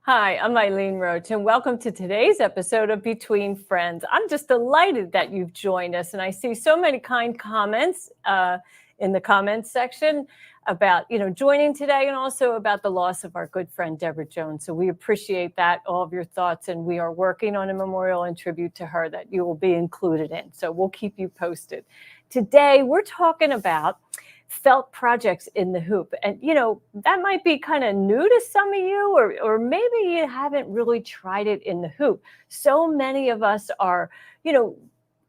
Hi, I'm Eileen Roche, and welcome to today's episode of Between Friends. I'm just delighted that you've joined us, and I see so many kind comments in the comments section about joining today, and also about the loss of our good friend Deborah Jones. So we appreciate that, all of your thoughts, and we are working on a memorial and tribute to her that you will be included in. So we'll keep you posted. Today, we're talking about felt projects in the hoop. And, that might be kind of new to some of you, or maybe you haven't really tried it in the hoop. So many of us are,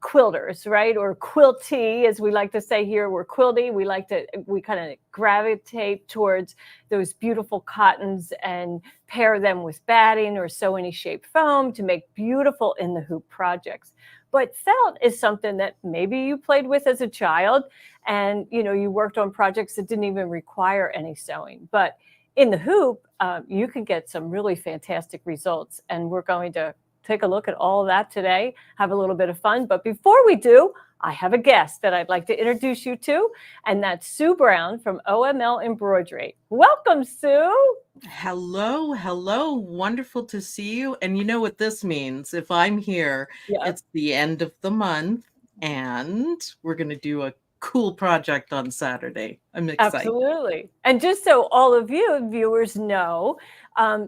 quilters, right? Or quilty, as we like to say here. We're quilty. We kind of gravitate towards those beautiful cottons and pair them with batting or sew any shaped foam to make beautiful in the hoop projects. But felt is something that maybe you played with as a child, and you worked on projects that didn't even require any sewing. But in the hoop, you can get some really fantastic results. And we're going to take a look at all of that today, have a little bit of fun. But before we do, I have a guest that I'd like to introduce you to, and that's Sue Brown from OML Embroidery. Welcome, Sue. Hello. Wonderful to see you. And you know what this means. If I'm here, It's the end of the month, and we're going to do a cool project on Saturday. I'm excited. Absolutely. And just so all of you viewers know,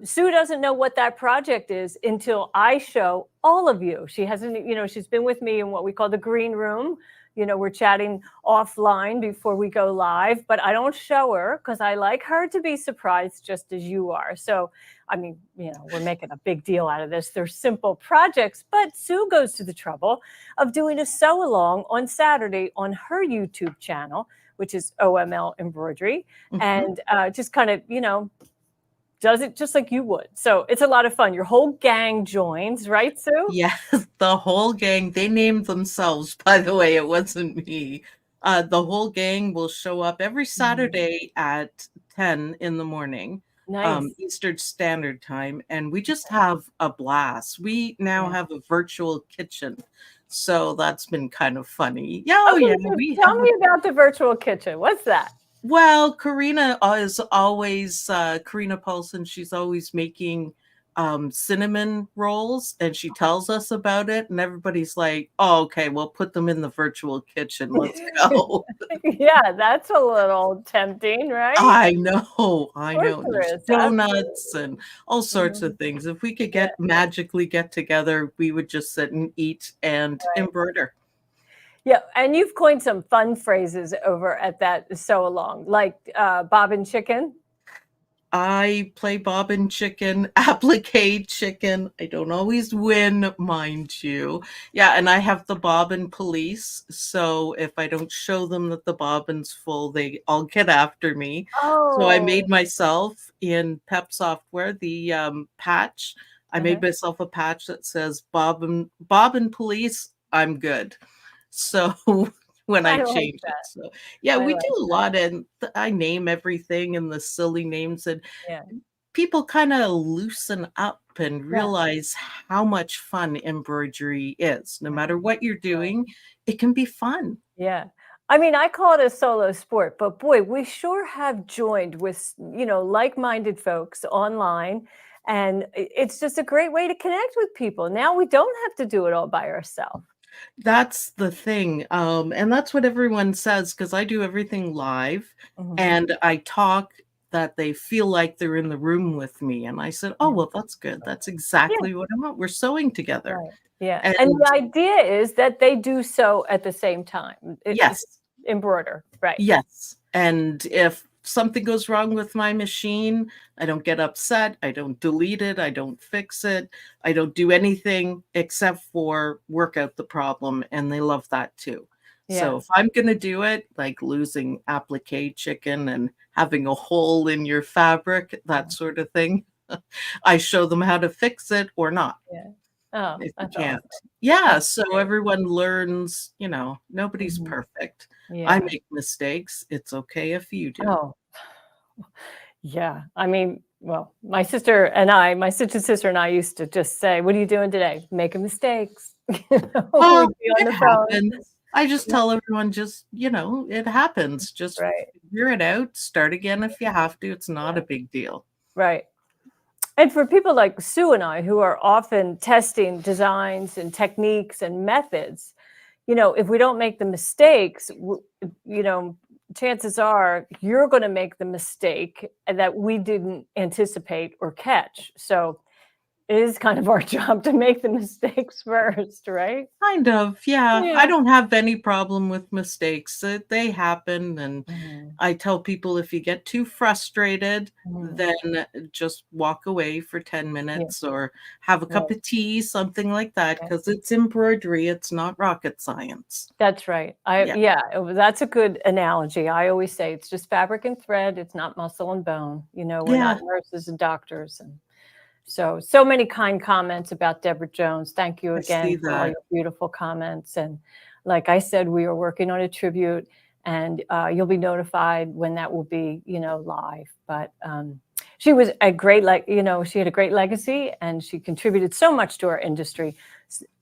Sue doesn't know what that project is until I show all of you. She hasn't, she's been with me in what we call the green room. We're chatting offline before we go live, but I don't show her because I like her to be surprised just as you are. So, we're making a big deal out of this. They're simple projects, but Sue goes to the trouble of doing a sew along on Saturday on her YouTube channel, which is OML Embroidery, and just kind of, does it just like you would. So it's a lot of fun. Your whole gang joins, right, Sue? Yes, the whole gang. They named themselves, by the way. It wasn't me. The whole gang will show up every Saturday at 10 in the morning, Eastern Standard Time, and we just have a blast. We now have a virtual kitchen, so that's been kind of funny. Tell me about the virtual kitchen. What's that? Well, Karina is always, Karina Paulson, she's always making cinnamon rolls, and she tells us about it, and everybody's like, oh, okay, we'll put them in the virtual kitchen. Let's go. Yeah, that's a little tempting, right? I know. There's donuts and all sorts of things. If we could magically get together, we would just sit and eat and embroider. Yeah, and you've coined some fun phrases over at that sew along, like bobbin chicken. I play bobbin chicken, applique chicken. I don't always win, mind you. Yeah, and I have the bobbin police. So if I don't show them that the bobbin's full, they all get after me. Oh. So I made myself in PEP software the patch. I made myself a patch that says bobbin police, I'm good. So when I change it. So we do a lot, and I name everything in the silly names, and people kind of loosen up and realize how much fun embroidery is. No matter what you're doing, it can be fun. Yeah. I call it a solo sport, but boy, we sure have joined with, like-minded folks online. And it's just a great way to connect with people. Now we don't have to do it all by ourselves. That's the thing. And that's what everyone says, because I do everything live and I talk that they feel like they're in the room with me. And I said, oh, well, that's good. That's exactly what I want. We're sewing together. Right. Yeah. And the idea is that they do sew at the same time. Yes. Embroider. Right. Yes. And if something goes wrong with my machine, I don't get upset. I don't delete it. I don't fix it. I don't do anything except for work out the problem. And they love that too. So if Yes. I'm going to do it, like losing applique chicken and having a hole in your fabric, that sort of thing, I show them how to fix it or not Yeah. Oh, if you that's can't. awesome. Yeah, That's so great. everyone learns, nobody's Mhm. perfect. I Yeah. make mistakes. It's okay if you do. Oh, yeah. I mean, well, my sister and I used to just say, "What are you doing today?" "Making mistakes." Oh, We'd be on it the phone. happens. I just Yeah, tell everyone just, it happens. Just right. figure it out. Start again if you have to. It's not Yeah, a big deal. right. And for people like Sue and I, who are often testing designs and techniques and methods, if we don't make the mistakes, you know, chances are you're going to make the mistake that we didn't anticipate or catch. So it is kind of our job to make the mistakes first, right? Kind of, yeah. I Yeah. don't have any problem with mistakes. They happen, and Mhm, I tell people if you get too frustrated, mhm. then just walk away for 10 Yeah, minutes or have a cup right, of tea, something like that, right. because it's embroidery, it's not rocket science. That's right. Yeah. That's a good analogy. I always say it's just fabric and thread. It's not muscle and bone. We're not Yeah, nurses and doctors. And so many kind comments about Deborah Jones. Thank you I see again for all that. your beautiful comments. And like I said, we are working on a tribute, and you'll be notified when that will be, live. But she was a great, she had a great legacy, and she contributed so much to our industry.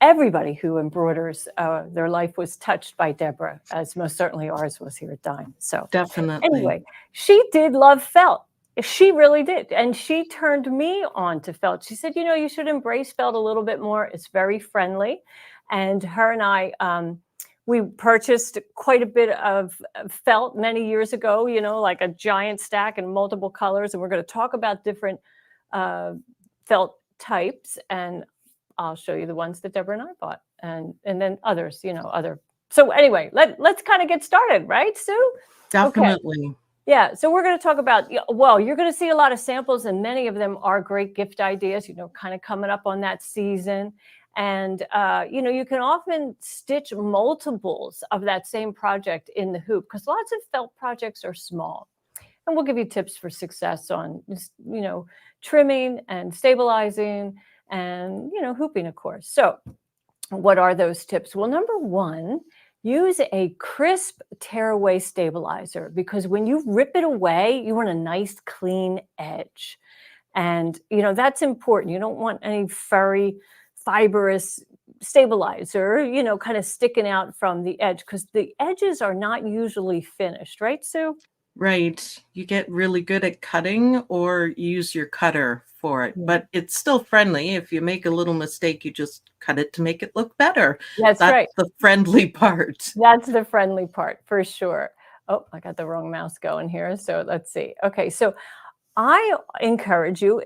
Everybody who embroiders, their life was touched by Deborah, as most certainly ours was here at Dime. So Definitely. anyway, she did love felt. She really did. And she turned me on to felt. She said, you should embrace felt a little bit more. It's very friendly. And her and I, we purchased quite a bit of felt many years ago, like a giant stack in multiple colors. And we're going to talk about different uh, felt types. And I'll show you the ones that Deborah and I bought, and then others, other. So anyway, let's kind of get started, right, Sue? Okay. Definitely. Yeah, so we're going to talk about, well, you're going to see a lot of samples, and many of them are great gift ideas, kind of coming up on that season. And, you can often stitch multiples of that same project in the hoop, because lots of felt projects are small. And we'll give you tips for success on just, trimming and stabilizing and, hooping, of course. So what are those tips? Well, number one, use a crisp tearaway stabilizer, because when you rip it away, you want a nice clean edge. And, that's important. You don't want any furry, fibrous stabilizer, kind of sticking out from the edge, because the edges are not usually finished, right, Sue? Right. You get really good at cutting or use your cutter for it, Yeah. but it's still friendly. If you make a little mistake, you just cut it to make it look better. That's That's right. the friendly part. That's the friendly part for sure. Oh, I got the wrong mouse going here. So let's see. Okay, so I encourage you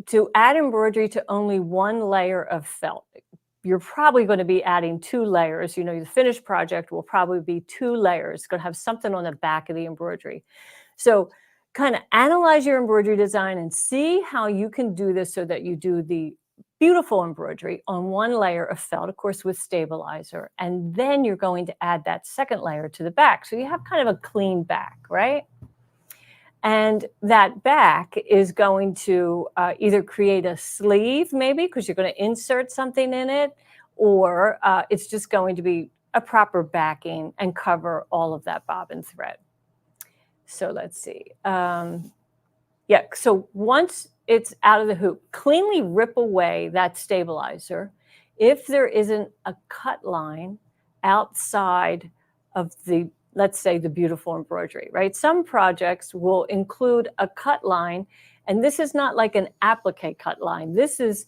to add embroidery to only one layer of felt. You're probably going to be adding two layers. The finished project will probably be two layers. It's going to have something on the back of the embroidery. So kind of analyze your embroidery design and see how you can do this so that you do the beautiful embroidery on one layer of felt, of course, with stabilizer. And then you're going to add that second layer to the back. So you have kind of a clean back, right? And that back is going to either create a sleeve, maybe, because you're going to insert something in it, or it's just going to be a proper backing and cover all of that bobbin thread. So let's see. Yeah, so once it's out of the hoop, cleanly rip away that stabilizer. If there isn't a cut line outside of the, let's say, the beautiful embroidery, right? Some projects will include a cut line, and this is not like an applique cut line. This is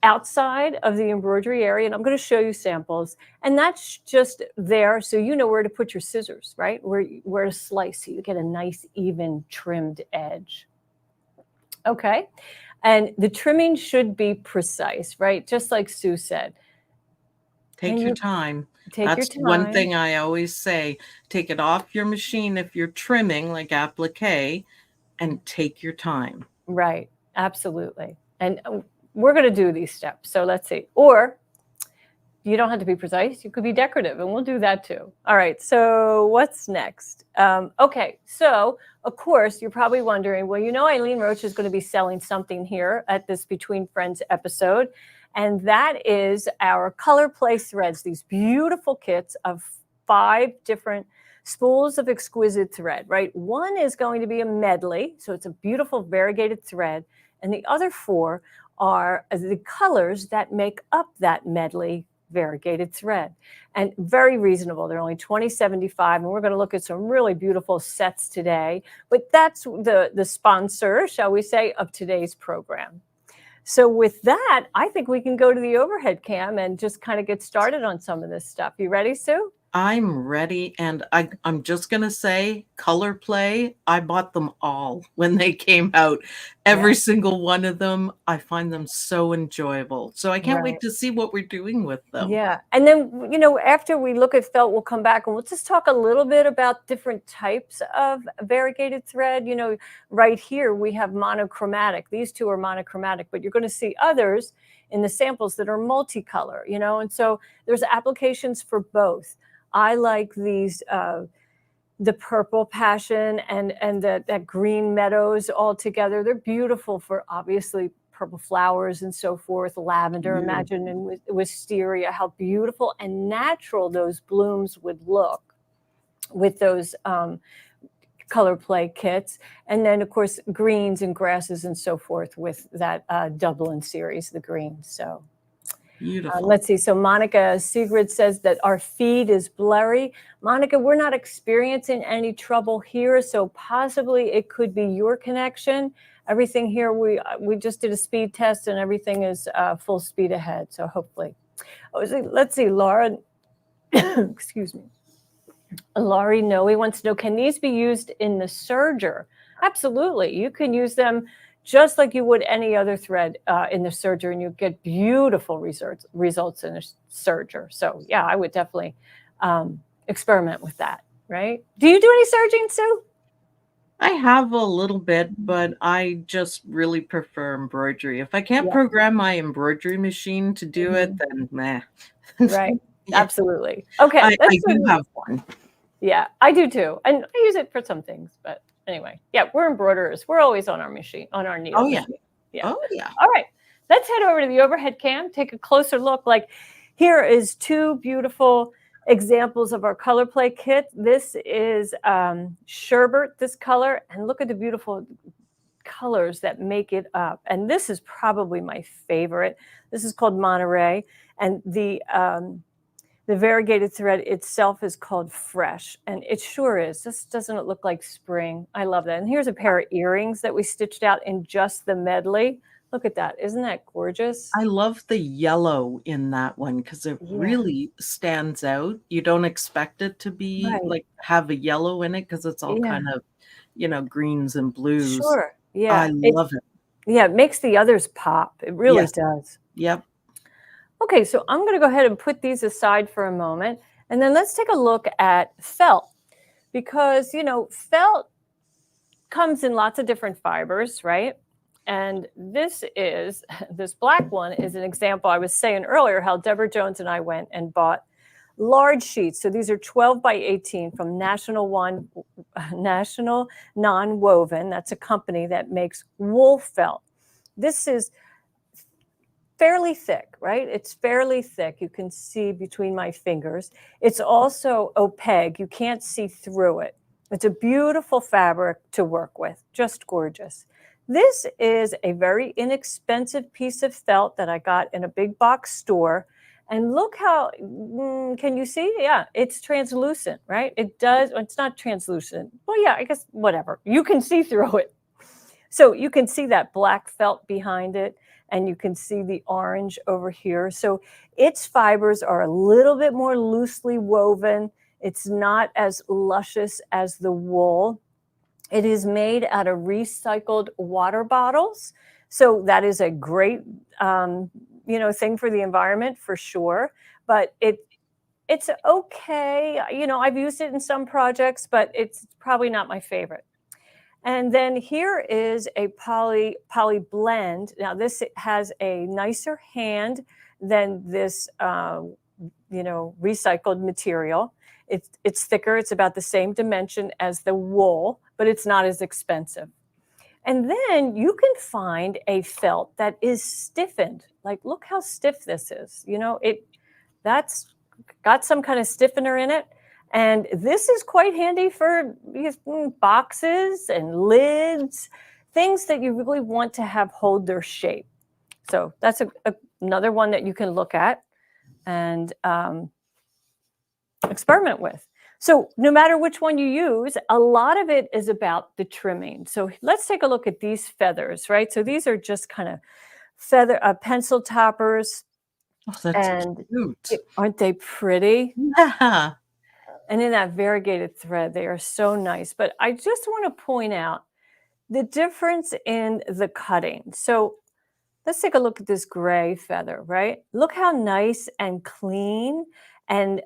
outside of the embroidery area, and I'm going to show you samples. And that's just there so you know where to put your scissors, right? Where to slice so you get a nice, even, trimmed edge. Okay. And the trimming should be precise, right? Just like Sue said. Take And your you time. Take your That's one time. thing I always say. Take it off your machine if you're trimming, like applique, and take your time. Right. Absolutely. And we're going to do these steps. So let's see. Or you don't have to be precise. You could be decorative, and we'll do that too. All right. So what's next? Okay. So of course, you're probably wondering, well, Eileen Roche is going to be selling something here at this Between Friends episode, and that is our color play threads. These beautiful kits of 5 different spools of exquisite thread. Right. One is going to be a medley, so it's a beautiful variegated thread, and the other 4 are the colors that make up that medley variegated thread, and very reasonable. They're only $20.75, and we're going to look at some really beautiful sets today. But that's the sponsor, shall we say, of today's program. So with that, I think we can go to the overhead cam and just kind of get started on some of this stuff. You ready, Sue? I'm ready, and I'm just gonna say, color play, I bought them all when they came out. Every Yeah. single one of them, I find them so enjoyable. So I can't Right. wait to see what we're doing with them. Yeah. And then, after we look at felt, we'll come back and we'll just talk a little bit about different types of variegated thread. Right here we have monochromatic. These 2 are monochromatic, but you're going to see others in the samples that are multicolor, and so there's applications for both. I like these, the purple passion and that green meadows all together. They're beautiful for obviously purple flowers and so forth. Lavender, imagine, Beautiful. and wisteria, how beautiful and natural those blooms would look with those color play kits. And then of course greens and grasses and so forth with that Dublin series, the greens. So Beautiful. let's see. So Monica Sigrid says that our feed is blurry. Monica, we're not experiencing any trouble here, so possibly it could be your connection. Everything here, we just did a speed test, and everything is full speed ahead. So hopefully, let's see, Laura. Excuse me. Laurie Noe wants to know, can these be used in the serger? Absolutely. You can use them just like you would any other thread in the serger, and you get beautiful results in a serger. So yeah, I would definitely experiment with that, right? Do you do any serging, Sue? I have a little bit, but I just really prefer embroidery. If I can't Yeah. program my embroidery machine to do it, Mhm. then meh. Right. Yeah, Absolutely. Okay. I do have one. Yeah, I do too. And I use it for some things, but anyway, yeah, we're embroiderers. We're always on our machine, on our needle Oh, yeah. machine. Yeah. Oh, yeah. All right. Let's head over to the overhead cam, take a closer look. Like here is 2 beautiful examples of our color play kit. This is sherbet, this color, and look at the beautiful colors that make it up. And this is probably my favorite. This is called Monterey, and the variegated thread itself is called Fresh, and it sure is. This doesn't it look like spring? I love that. And here's a pair of earrings that we stitched out in just the medley. Look at that. Isn't that gorgeous? I love the yellow in that one because it Yeah, really stands out. You don't expect it to be right. like, have a yellow in it because it's all Yeah, kind of, greens and blues. sure. Yeah. I love it. It makes the others pop. It really Yes. does. Yep. Okay, so I'm going to go ahead and put these aside for a moment, and then let's take a look at felt, because felt comes in lots of different fibers, right? And this black one is an example. I was saying earlier how Deborah Jones and I went and bought large sheets. So these are 12 by 18 from National Non-Woven. That's a company that makes wool felt. This is fairly thick, right? It's fairly thick. You can see between my fingers. It's also opaque. You can't see through it. It's a beautiful fabric to work with, just gorgeous. This is a very inexpensive piece of felt that I got in a big box store. And look how, can you see? Yeah, it's translucent, right? It's not translucent. Well, yeah, I guess whatever. You can see through it. So you can see that black felt behind it, and you can see the orange over here. So its fibers are a little bit more loosely woven. It's not as luscious as the wool. It is made out of recycled water bottles. So that is a great, thing for the environment for sure. But It's okay. I've used it in some projects, but it's probably not my favorite. And then here is a poly blend. Now this has a nicer hand than this, recycled material. It's thicker. It's about the same dimension as the wool, but it's not as expensive. And then you can find a felt that is stiffened. Like, look how stiff this is. That's got some kind of stiffener in it. And this is quite handy for these boxes and lids, things that you really want to have hold their shape. So that's another one that you can look at and experiment with. So no matter which one you use, a lot of it is about the trimming. So let's take a look at these feathers, right? So these are just kind of feather pencil toppers. Oh, that's cute. Aren't they pretty? Yeah. And in that variegated thread, they are so nice. But I just want to point out the difference in the cutting. So let's take a look at this gray feather, right? Look how nice and clean. And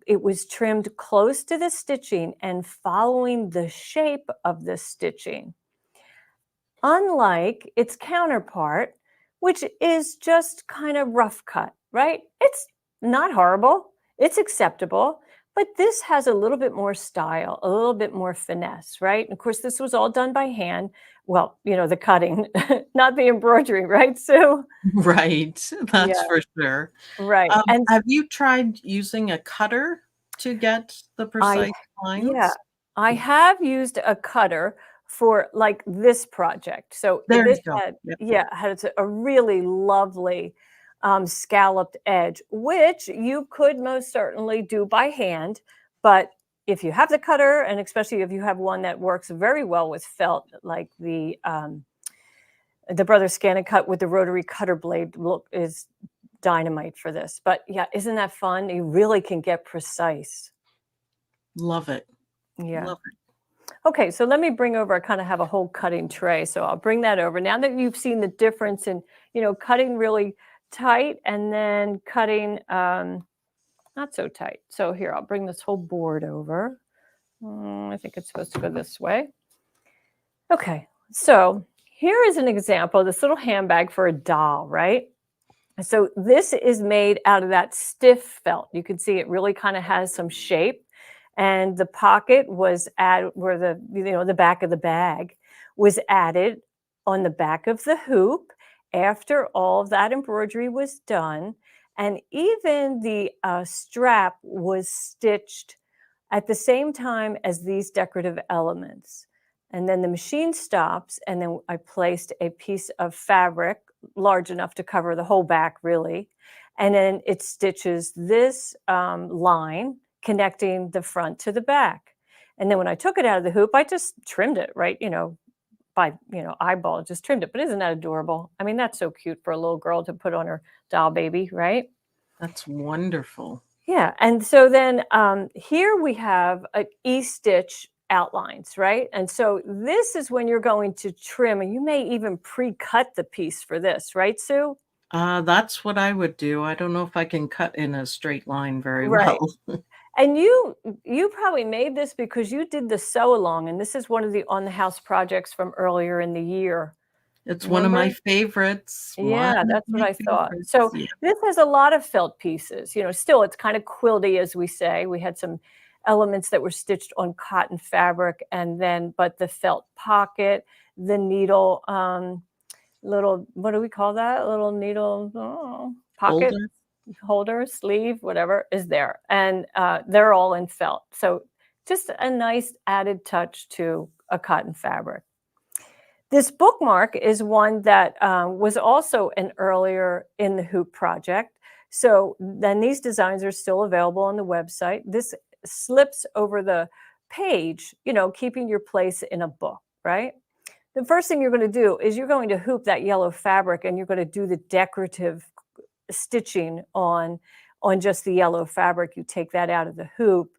it was trimmed close to the stitching and following the shape of the stitching. Unlike its counterpart, which is just kind of rough cut, right? It's not horrible. It's acceptable. But this has a little bit more style, a little bit more finesse, right? And of course, this was all done by hand. Well, the cutting, not the embroidery, right, Sue? Right. That's Yeah, for sure. right. And Have you tried using a cutter to get the I, precise yeah, lines? I have used a cutter for like this project. So There this you go. had, Yep. yeah, had a really lovely scalloped edge, which you could most certainly do by hand. But if you have the cutter, and especially if you have one that works very well with felt, like the Brother Scan and Cut with the rotary cutter blade, look is dynamite for this. But yeah, isn't that fun? You really can get precise. Love it. Yeah. Love it. Okay, so let me bring over, I kind of have a whole cutting tray. So I'll bring that over. Now that you've seen the difference in, cutting really tight and then cutting not so tight. So here, I'll bring this whole board over. I think it's supposed to go this way. Okay, so here is an example of this little handbag for a doll, right? So this is made out of that stiff felt. You can see it really kind of has some shape. And the pocket was added where the back of the bag was added on the back of the hoop after all of that embroidery was done. And even the strap was stitched at the same time as these decorative elements. And then the machine stops, and then I placed a piece of fabric large enough to cover the whole back, really. And then it stitches this line connecting the front to the back. And then when I took it out of the hoop, I just trimmed it, right? By eyeball, just trimmed it. But isn't that adorable? I mean, that's so cute for a little girl to put on her doll baby, right? That's wonderful. Yeah, and so then here we have an E-stitch outlines, right? And so this is when you're going to trim, and you may even pre-cut the piece for this, right, Sue? That's what I would do. I don't know if I can cut in a straight line very Right. well. And you probably made this because you did the sew along, and this is one of the on the house projects from earlier in the year. It's one of my Remember? favorites. One Yeah, of that's what my I thought. favorites. So Yeah. this has a lot of felt pieces. Still it's kind of quilty, as we say. We had some elements that were stitched on cotton fabric, and then but the felt pocket, the needle, little, what do we call that? Little needle pocket Older. holder, sleeve, whatever is there, and they're all in felt. So just a nice added touch to a cotton fabric. This bookmark is one that was also an earlier in the hoop project. So then these designs are still available on the website. This slips over the page, keeping your place in a book, right? The first thing you're going to do is you're going to hoop that yellow fabric, and you're going to do the decorative stitching on just the yellow fabric. You take that out of the hoop,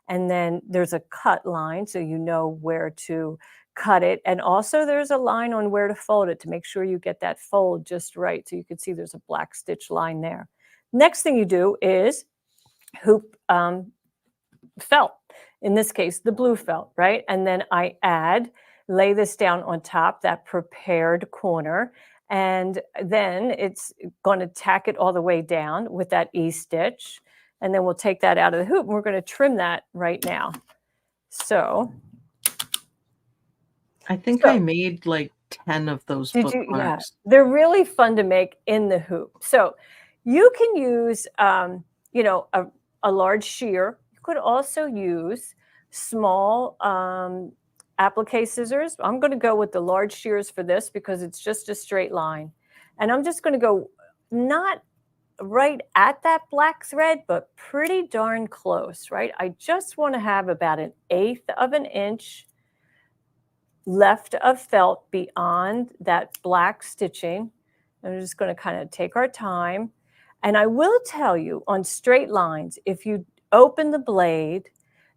and then there's a cut line so you know where to cut it. And also there's a line on where to fold it to make sure you get that fold just right. So you can see there's a black stitch line there. Next thing you do is hoop felt, in this case, the blue felt, right? And then I lay this down on top, that prepared corner, and then it's going to tack it all the way down with that E-stitch. And then we'll take that out of the hoop and we're going to trim that right now. So I think I made like 10 of those did you? Yeah, bookmarks. they're really fun to make in the hoop. So you can use, you know, a large shear. You could also use small applique scissors. I'm going to go with the large shears for this because it's just a straight line. And I'm just going to go not right at that black thread, but pretty darn close, right? I just want to have about 1/8 of an inch left of felt beyond that black stitching. I'm just going to kind of take our time. And I will tell you, on straight lines, if you open the blade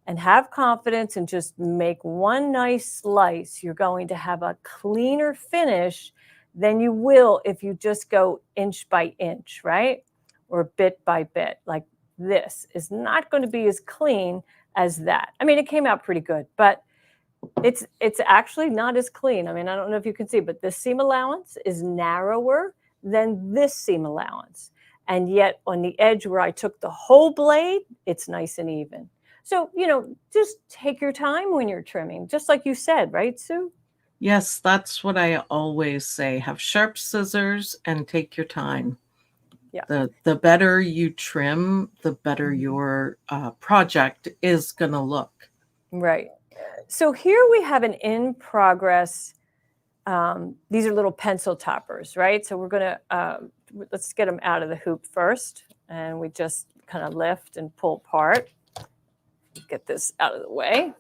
and have confidence and just make one nice slice, you're going to have a cleaner finish than you will if you just go inch by inch, right? Or bit by bit. Like this is not going to be as clean as that. I mean, it came out pretty good, but it's actually not as clean. I mean, I don't know if you can see, but this seam allowance is narrower than this seam allowance. And yet on the edge where I took the whole blade, it's nice and even. So, you know, just take your time when you're trimming, just like you said, right, Sue? Yes, that's what I always say. Have sharp scissors and take your time. Yeah. The better you trim, the better your project is going to look. Right. So here we have an in progress. These are little pencil toppers, right? So we're going to, let's get them out of the hoop first. And we just kind of lift and pull apart. Get this out of the way.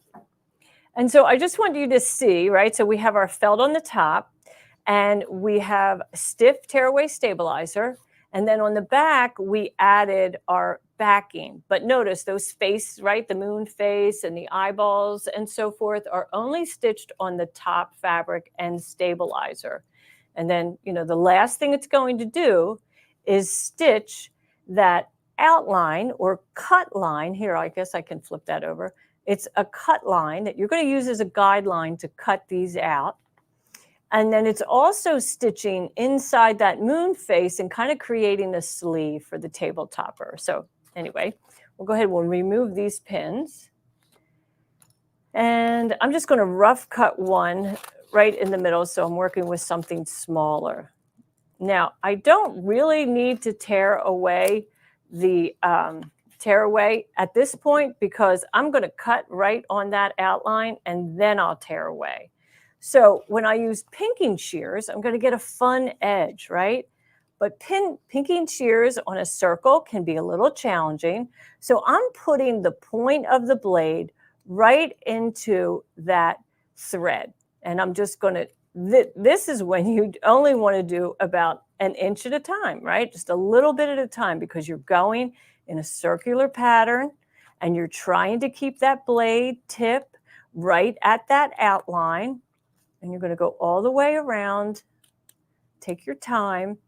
And so I just want you to see, right? So we have our felt on the top and we have stiff tearaway stabilizer. And then on the back, we added our backing. But notice those face, right? The moon face and the eyeballs and so forth are only stitched on the top fabric and stabilizer. And then, you know, the last thing it's going to do is stitch that outline or cut line. Here, I guess I can flip that over. It's a cut line that you're going to use as a guideline to cut these out. And then it's also stitching inside that moon face and kind of creating a sleeve for the table topper. So anyway, we'll go ahead, we'll remove these pins. And I'm just going to rough cut one right in the middle. So I'm working with something smaller. Now, I don't really need to tear away the tearaway at this point because I'm going to cut right on that outline and then I'll tear away. So when I use pinking shears, I'm going to get a fun edge, right? But pinking shears on a circle can be a little challenging. So I'm putting the point of the blade right into that thread. And I'm just going to, this is when you only want to do about 1 inch at a time, right? Just a little bit at a time because you're going in a circular pattern and you're trying to keep that blade tip right at that outline. And you're going to go all the way around. Take your time.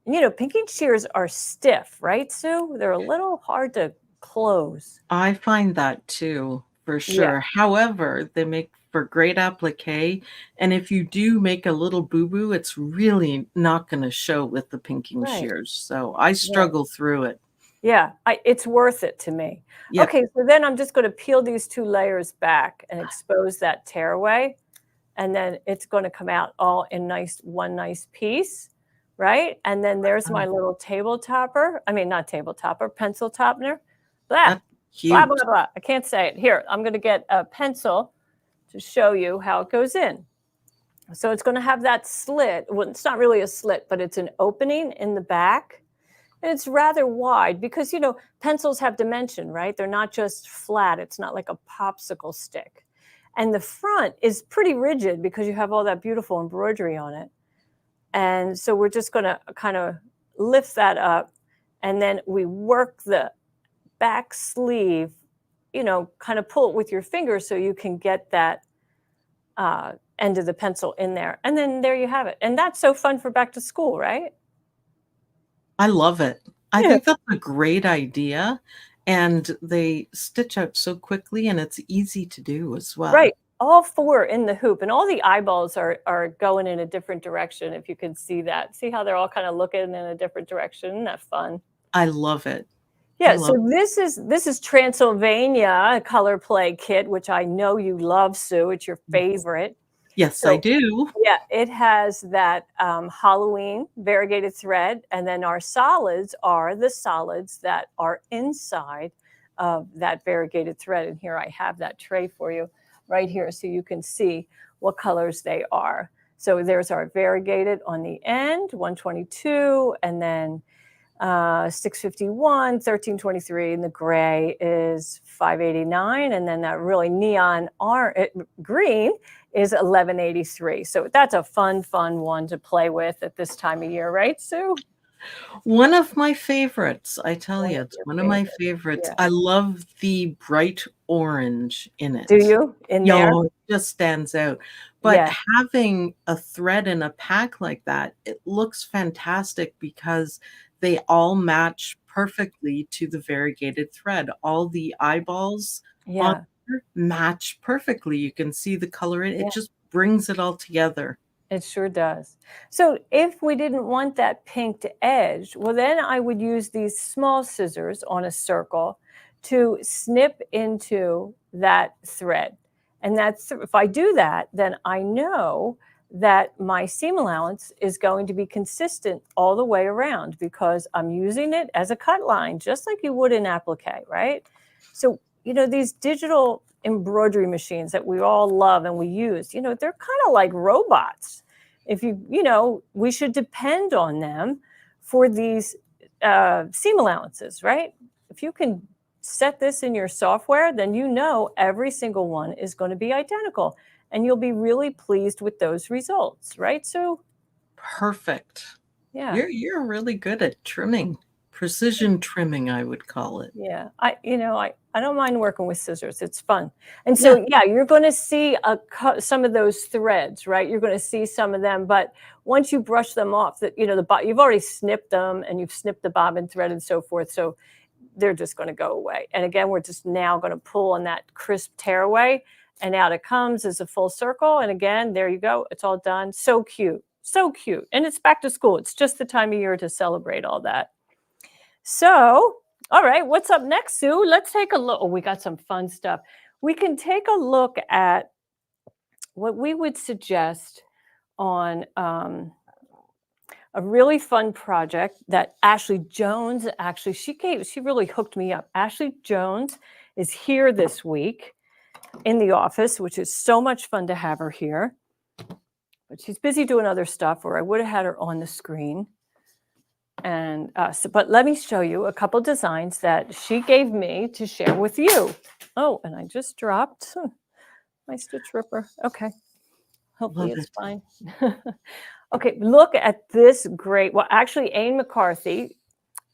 And, you know, pinking shears are stiff, right, Sue? They're a little hard to close. I find that too, for sure. Yeah. However, they make for great applique. And if you do make a little boo-boo, it's really not going to show with the pinking shears. So I struggle through it. Yeah, it's worth it to me. Yep. Okay, so then I'm just going to peel these 2 layers back and expose that tearaway. And then it's going to come out all in one nice piece, right? And then there's my little table topper. I mean, not table topper, pencil topper. Blah, blah, blah, blah. I can't say it. Here, I'm going to get a pencil to show you how it goes in. So it's going to have that slit. Well, it's not really a slit, but it's an opening in the back. And it's rather wide because, you know, pencils have dimension, right? They're not just flat. It's not like a popsicle stick. And the front is pretty rigid because you have all that beautiful embroidery on it. And so we're just going to kind of lift that up. And then we work the back sleeve, you know, kind of pull it with your fingers so you can get that end of the pencil in there. And then there you have it. And that's so fun for back to school, right? I love it. I think that's a great idea. and they stitch out so quickly, and it's easy to do as well. Right. All 4 in the hoop, and all the eyeballs are going in a different direction, if you can see that. See how they're all kind of looking in a different direction? Isn't that fun? I love it. I Yeah, so love this is Transylvania color play kit, which I know you love, Sue. It's your it. favorite. Yes, I So do. yeah, it has that Halloween variegated thread, and then our solids are the solids that are inside of that variegated thread. And here I have that tray for you right here so you can see what colors they are. So there's our variegated on the end, 122, and then 651, 1323, and the gray is 589, and then that really neon green is 1183. So that's a fun one to play with at this time of year, right, Sue? One of my favorites, I tell One you, of it's your one of my favorites. favorites. Yeah. I love the bright orange in Do it. you in there? Yo, it just stands out. But Yeah. having a thread in a pack like that, it looks fantastic because they all match perfectly to the variegated thread. All the eyeballs on Yeah. there match perfectly. You can see the color in it. Yeah. It just brings it all together. It sure does. So if we didn't want that pinked edge, well, then I would use these small scissors on a circle to snip into that thread. And that's, if I do that, then I know that my seam allowance is going to be consistent all the way around because I'm using it as a cut line, just like you would in applique, right? So, these digital embroidery machines that we all love and we use, they're kind of like robots. If we should depend on them for these seam allowances, right? If you can set this in your software, then every single one is going to be identical, and you'll be really pleased with those results, right? So, Perfect. yeah. You're really good at trimming. Precision trimming, I would call it. Yeah, I don't mind working with scissors. It's fun. And Yeah. so, yeah, you're going to see some of those threads, right? You're going to see some of them, but once you brush them off, that you've already snipped them and you've snipped the bobbin thread and so forth. So they're just going to go away. And again, we're just now going to pull on that crisp tear away, and out it comes as a full circle. And again, there you go. It's all done. So cute, so cute. And it's back to school. It's just the time of year to celebrate all that. So, all right, what's up next, Sue? Let's take a look. Oh, we got some fun stuff. We can take a look at what we would suggest on a really fun project that Ashley Jones, actually, she really hooked me up. Ashley Jones is here this week in the office, which is so much fun to have her here. But she's busy doing other stuff, or I would have had her on the screen. And but let me show you a couple designs that she gave me to share with you. Oh, and I just dropped my stitch ripper. Okay, hopefully Love it's it. fine. Okay, look at this great. Well, actually, Anne McCarthy.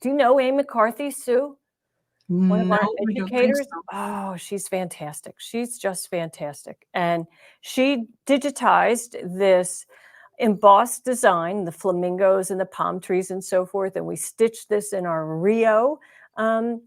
Do you know Anne McCarthy, Sue? One of No, our I don't think educators. so. Oh, she's fantastic. She's just fantastic. And she digitized this embossed design, the flamingos and the palm trees and so forth. And we stitched this in our Rio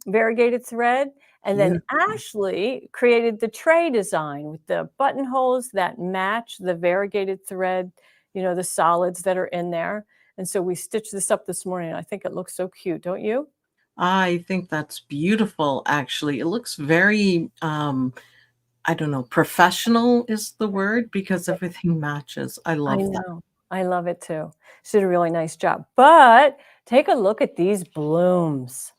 variegated thread. And then Beautiful. Ashley created the tray design with the buttonholes that match the variegated thread, the solids that are in there. And so we stitched this up this morning. I think it looks so cute, don't you? I think that's beautiful, actually. It looks very, I don't know, professional is the word because everything matches. I I love that. know. I love it too. She did a really nice job. But take a look at these blooms.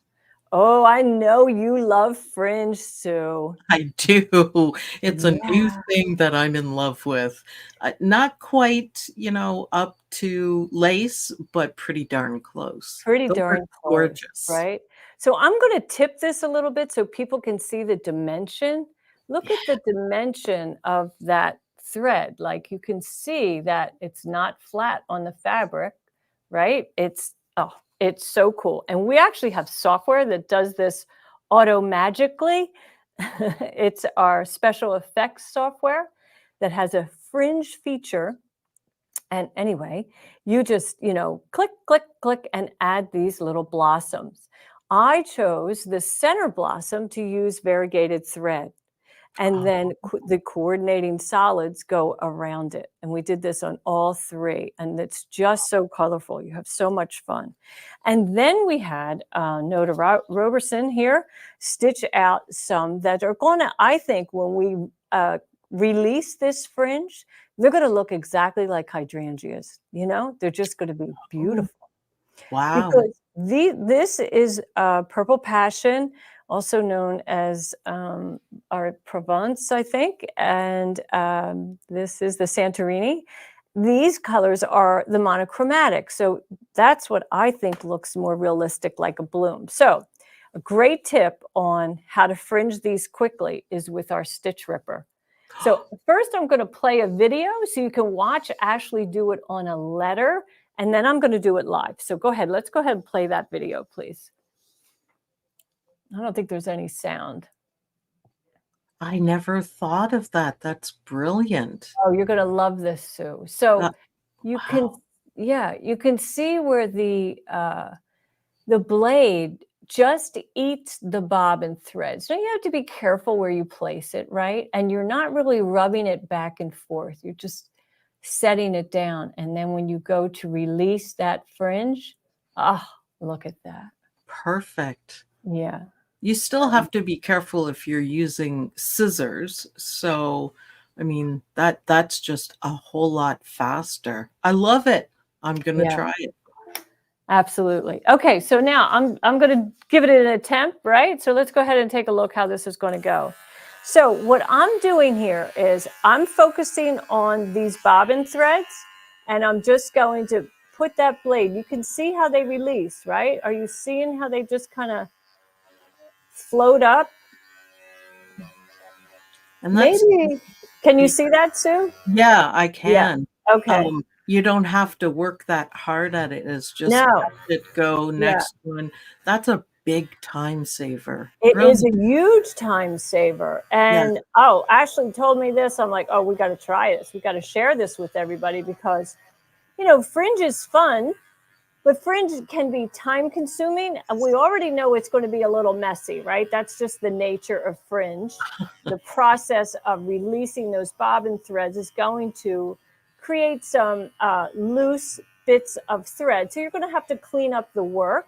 Oh, I know you love Fringe, Sue. I do. It's a new Yeah, thing that I'm in love with. Not quite, up to lace, but pretty darn close. pretty Those are darn close, gorgeous. right? So I'm going to tip this a little bit so people can see the dimension. Look Yeah. at the dimension of that thread. Like you can see that it's not flat on the fabric, right? It's so cool. And we actually have software that does this auto magically. It's our special effects software that has a fringe feature. And anyway, you just, click, click, click, and add these little blossoms. I chose the center blossom to use variegated thread. And then the coordinating solids go around it. And we did this on all three. And it's just so colorful. You have so much fun. And then we had Noda Roberson here stitch out some that are going to, I think, when we release this fringe, they're going to look exactly like hydrangeas. You know, they're just going to be beautiful. Wow. Because this is Purple Passion, also known as our Provence, I think, and this is the Santorini. These colors are the monochromatic, so that's what I think looks more realistic, like a bloom. So a great tip on how to fringe these quickly is with our Stitch Ripper. So first I'm going to play a video so you can watch Ashley do it on a letter, and then I'm going to do it live. So go ahead. Let's go ahead and play that video, please. I don't think there's any sound. I never thought of that. That's brilliant. Oh, you're going to love this, Sue. So you wow. can, yeah, you can see where the blade just eats the bobbin thread. So you have to be careful where you place it, right? And you're not really rubbing it back and forth. You're just setting it down. And then when you go to release that fringe, look at that. Perfect. Yeah. You still have to be careful if you're using scissors. So, I mean, that's just a whole lot faster. I love it. I'm going to try it. Absolutely. Okay, so now I'm going to give it an attempt, right? So let's go ahead and take a look how this is going to go. So what I'm doing here is I'm focusing on these bobbin threads, and I'm just going to put that blade. You can see how they release, right? Are you seeing how they just kind of float up? And that's, maybe, can you see that, Sue? Yeah, I can. Yeah. Okay. You don't have to work that hard at it. It's just No. let it go next one. That's a big time saver. It is a huge time saver. And Ashley told me this. I'm like, we got to try this. We got to share this with everybody because, you know, fringe is fun, but fringe can be time consuming. And we already know it's going to be a little messy, right? That's just the nature of fringe. The process of releasing those bobbin threads is going to create some loose bits of thread. So you're going to have to clean up the work,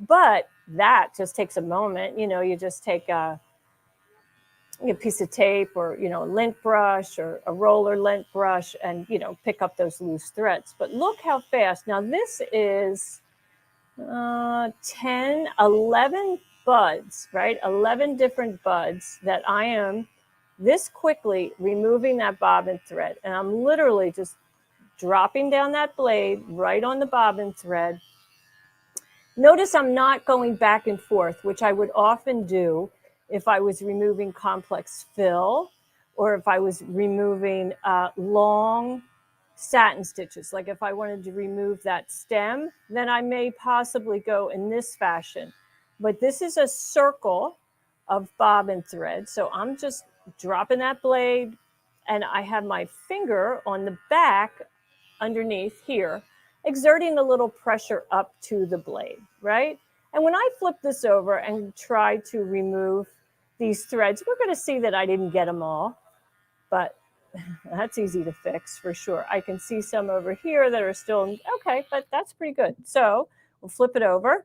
but that just takes a moment. You know, you just take a piece of tape or, you know, a lint brush or a roller lint brush and, you know, pick up those loose threads. But look how fast. Now this is 10, 11 buds, right? 11 different buds that I am this quickly removing that bobbin thread. And I'm literally just dropping down that blade right on the bobbin thread. Notice I'm not going back and forth, which I would often do if I was removing complex fill or if I was removing long satin stitches. Like if I wanted to remove that stem, then I may possibly go in this fashion. But this is a circle of bobbin thread. So I'm just dropping that blade and I have my finger on the back underneath here, exerting a little pressure up to the blade, right? And when I flip this over and try to remove these threads, we're going to see that I didn't get them all, but that's easy to fix for sure. I can see some over here that are still okay, but that's pretty good. So we'll flip it over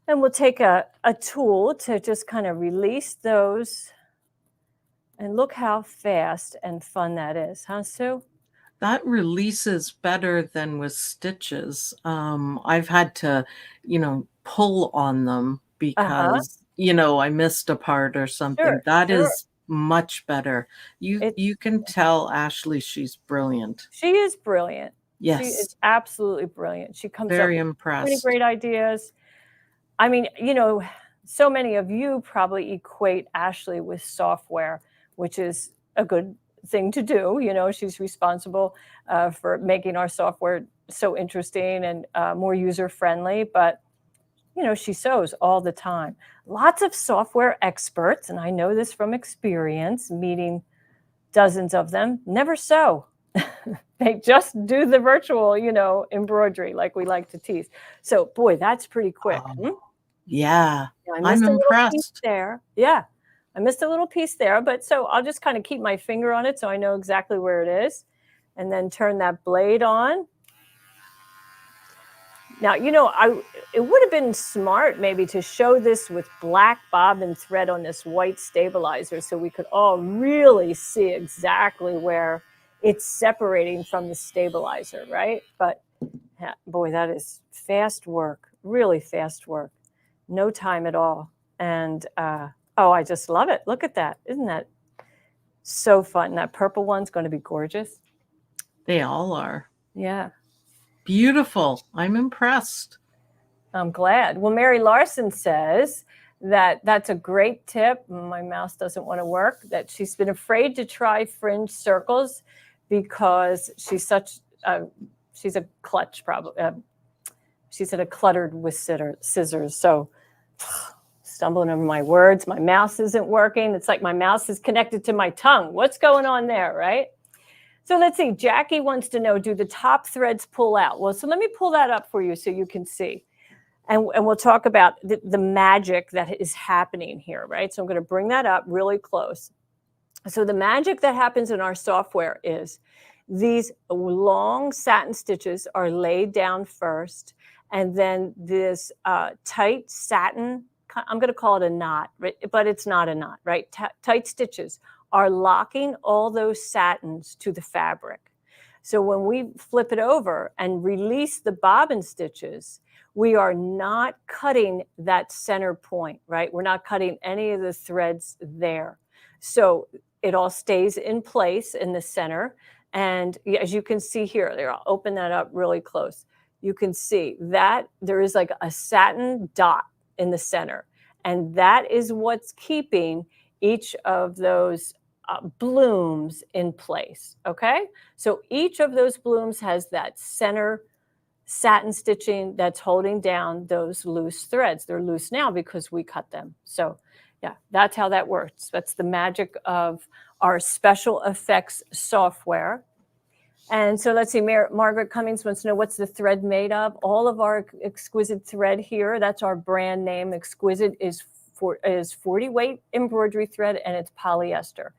and we'll take a tool to just kind of release those. And look how fast and fun that is, huh, Sue? That releases better than with stitches. I've had to, you know, pull on them because, you know, I missed a part or something. Sure, that is much better. You can tell Ashley she's brilliant. She is brilliant. Yes. She is absolutely brilliant. She comes Very up with impressed. many great ideas. I mean, you know, so many of you probably equate Ashley with software, which is a good thing to do. You know, she's responsible for making our software so interesting and more user-friendly, but you know, she sews all the time. Lots of software experts, and I know this from experience, meeting dozens of them, never sew. They just do the virtual, you know, embroidery like we like to tease. So boy, that's pretty quick. Yeah, I I'm missed a little piece impressed. there. Yeah, I missed a little piece there, but so I'll just kind of keep my finger on it so I know exactly where it is, and then turn that blade on. Now, it would have been smart maybe to show this with black bobbin thread on this white stabilizer so we could all really see exactly where it's separating from the stabilizer, right? But yeah, boy, that is fast work, really fast work. No time at all. And oh, I just love it. Look at that. Isn't that so fun? That purple one's going to be gorgeous. They all are. Yeah. Beautiful. I'm impressed. I'm glad. Well, Mary Larson says that that's a great tip. My mouse doesn't want to work. That she's been afraid to try fringe circles because she's a clutch problem. She said a cluttered with scissors. So stumbling over my words. My mouse isn't working. It's like my mouse is connected to my tongue. What's going on there, right? So let's see. Jackie wants to know, do the top threads pull out? Well, so let me pull that up for you so you can see. And we'll talk about the magic that is happening here, right? So I'm going to bring that up really close. So the magic that happens in our software is these long satin stitches are laid down first, and then this tight satin, I'm going to call it a knot, right? But it's not a knot, right? Tight stitches are locking all those satins to the fabric. So when we flip it over and release the bobbin stitches, we are not cutting that center point, right? We're not cutting any of the threads there. So it all stays in place in the center. And as you can see here, there, I'll open that up really close. You can see that there is like a satin dot in the center. And that is what's keeping each of those blooms in place, okay? So each of those blooms has that center satin stitching that's holding down those loose threads. They're loose now because we cut them. So yeah, that's how that works. That's the magic of our special effects software. And so let's see, Margaret Cummings wants to know, what's the thread made of? All of our exquisite thread here, that's our brand name. Exquisite is 40 weight embroidery thread, and it's polyester.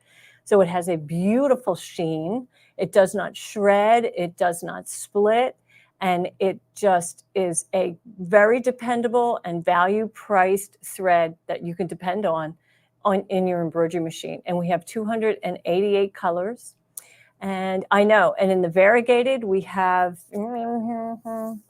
So it has a beautiful sheen. It does not shred. It does not split. And it just is a very dependable and value-priced thread that you can depend on in your embroidery machine. And we have 288 colors. And I know, and in the variegated, we have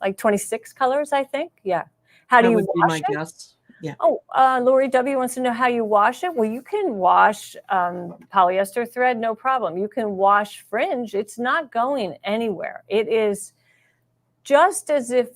like 26 colors, I think. Yeah. How do That you would be wash my it? guess. Yeah. Oh, Lori W. wants to know how you wash it. Well, you can wash polyester thread, no problem. You can wash fringe. It's not going anywhere. It is just as if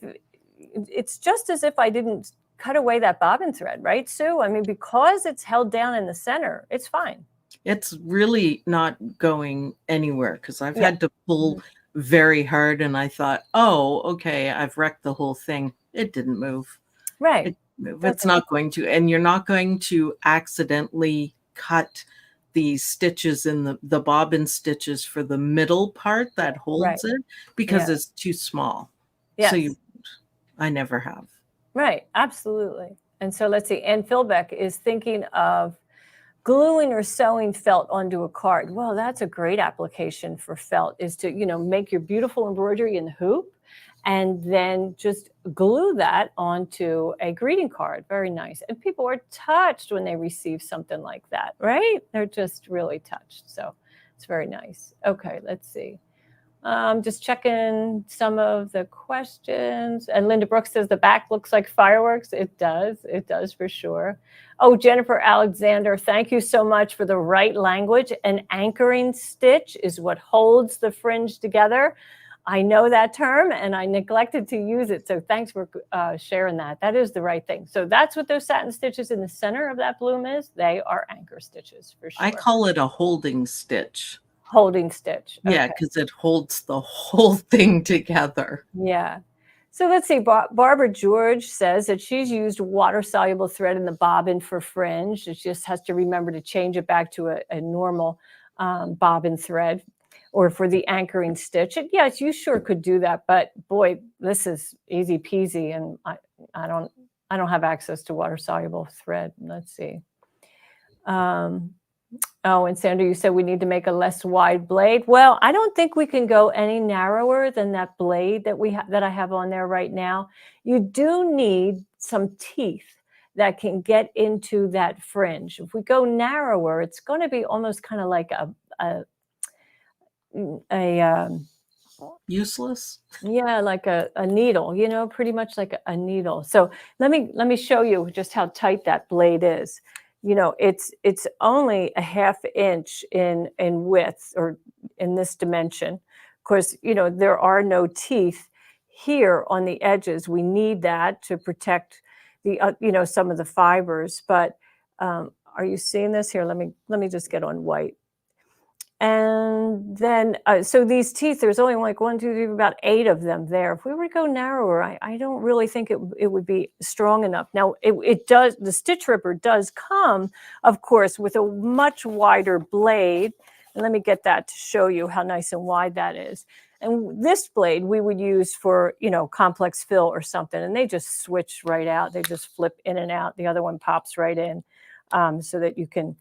I didn't cut away that bobbin thread, right, Sue? I mean, because it's held down in the center, it's fine. It's really not going anywhere because I've had to pull very hard and I thought, oh, okay, I've wrecked the whole thing. It didn't move. Right. It didn't move. It's not going to. And you're not going to accidentally cut the stitches in the bobbin stitches for the middle part that holds it because it's too small. Yes. So I never have. Right. Absolutely. And so let's see. Ann Philbeck is thinking of gluing or sewing felt onto a card. Well, that's a great application for felt, is to, make your beautiful embroidery in the hoop and then just glue that onto a greeting card. Very nice. And people are touched when they receive something like that, right? They're just really touched. So it's very nice. Okay, let's see. Just checking some of the questions. And Linda Brooks says the back looks like fireworks. It does. It does for sure. Oh, Jennifer Alexander, thank you so much for the right language. An anchoring stitch is what holds the fringe together. I know that term and I neglected to use it. So thanks for sharing that. That is the right thing. So that's what those satin stitches in the center of that bloom is. They are anchor stitches for sure. I call it a holding stitch. Holding stitch. Okay. Yeah, because it holds the whole thing together. Yeah. So let's see. Barbara George says that she's used water-soluble thread in the bobbin for fringe. She just has to remember to change it back to a normal bobbin thread, or for the anchoring stitch. And yes, you sure could do that. But boy, this is easy peasy. And I don't I don't have access to water-soluble thread. Let's see. Oh, and Sandra, you said we need to make a less wide blade. Well, I don't think we can go any narrower than that blade that I have on there right now. You do need some teeth that can get into that fringe. If we go narrower, it's going to be almost kind of like a Useless. yeah, like a needle, pretty much like a needle. So let me show you just how tight that blade is. It's only a 1/2 inch in width, or in this dimension. Of course, there are no teeth here on the edges. We need that to protect some of the fibers. But are you seeing this here? Let me just get on white. And then, so these teeth, there's only like 1, 2, 3, about 8 of them there. If we were to go narrower, I don't really think it would be strong enough. Now, the stitch ripper does come, of course, with a much wider blade. And let me get that to show you how nice and wide that is. And this blade we would use for, complex fill or something. And they just switch right out. They just flip in and out. The other one pops right in, so that you can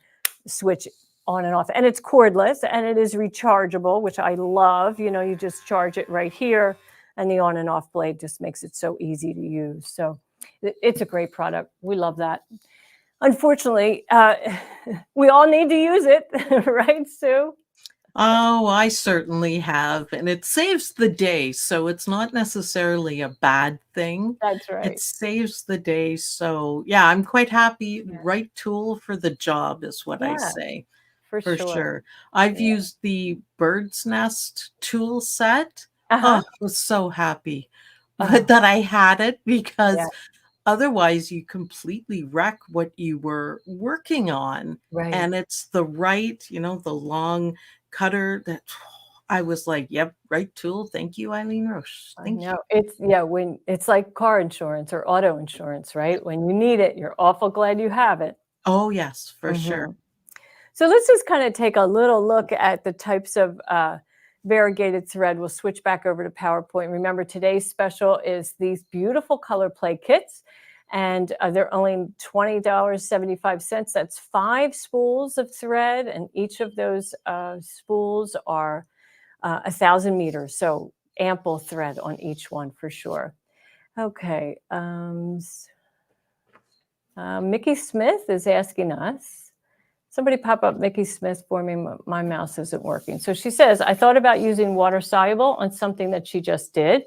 switch on and off. And it's cordless, and it is rechargeable, which I love. You just charge it right here, and the on and off blade just makes it so easy to use. So it's a great product. We love that. Unfortunately, we all need to use it, right, Sue? Oh, I certainly have. And it saves the day. So it's not necessarily a bad thing. That's It right. saves the day. So yeah, I'm quite happy. Yeah, Right tool for the job is what I yeah, say, for for sure. sure. I've Yeah. used the bird's nest tool set. Uh-huh. Oh, I was so happy Oh, that I had it, yeah, because otherwise you completely wreck what you were working on. right. And it's the right, the long cutter that I was like, yep, right tool. Thank you, Eileen Roche. I Thank you. know. When it's like car insurance or auto insurance, right? When you need it, you're awful glad you have it. Oh, yes, for sure. Mhm. So let's just kind of take a little look at the types of variegated thread. We'll switch back over to PowerPoint. Remember, today's special is these beautiful color play kits, and they're only $20.75. That's 5 spools of thread, and each of those spools are 1,000 meters. So ample thread on each one for sure. Okay. Mickey Smith is asking us. Somebody pop up Mickey Smith for me. My mouse isn't working. So she says, I thought about using water soluble on something that she just did,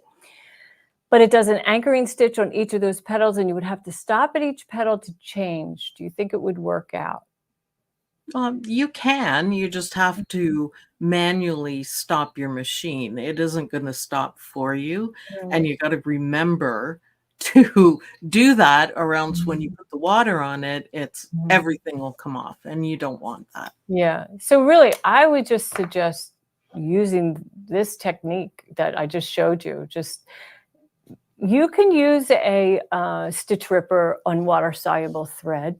but it does an anchoring stitch on each of those petals, and you would have to stop at each petal to change. Do you think it would work out? You can, you just have to manually stop your machine. It isn't going to stop for you. And Right. you got to remember to do that, or else when you Mhm. put the water on it, Mhm. everything will come off, and you don't want that. Yeah. So really, I would just suggest using this technique that I just showed you. You can use a stitch ripper on water soluble thread,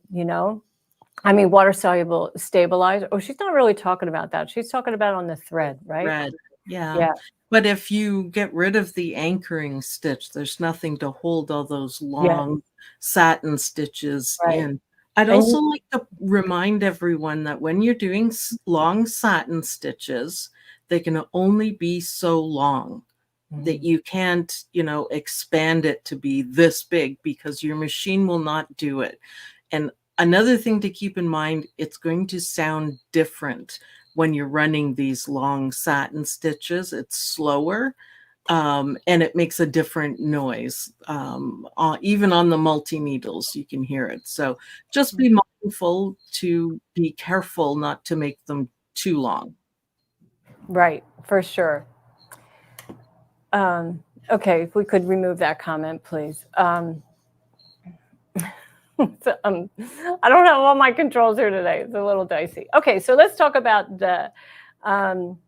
I mean, water soluble stabilizer. Oh, she's not really talking about that. She's talking about on the thread, right? Red. Yeah. Yeah. But if you get rid of the anchoring stitch, there's nothing to hold all those Yeah. long satin stitches Right. in. I'd And also like to remind everyone that when you're doing long satin stitches, they can only be so long, that Mhm. you can't, expand it to be this big, because your machine will not do it. And another thing to keep in mind, it's going to sound different when you're running these long satin stitches. It's slower, and it makes a different noise. Even on the multi needles, you can hear it. So just be mindful to be careful not to make them too long. Right, for sure. Um, okay, if we could remove that comment, please. So, I don't have all my controls here today. It's a little dicey. Okay, so let's talk about um,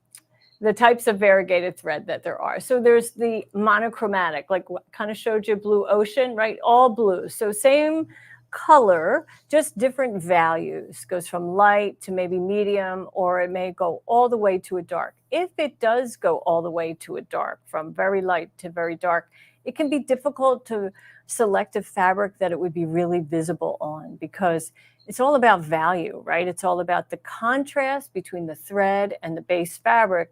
the types of variegated thread that there are. So there's the monochromatic, like what kind of showed you blue ocean, right? All blue. So same color, just different values. Goes from light to maybe medium, or it may go all the way to a dark. If it does go all the way to a dark, from very light to very dark, it can be difficult to select a fabric that it would be really visible on, because it's all about value, right? It's all about the contrast between the thread and the base fabric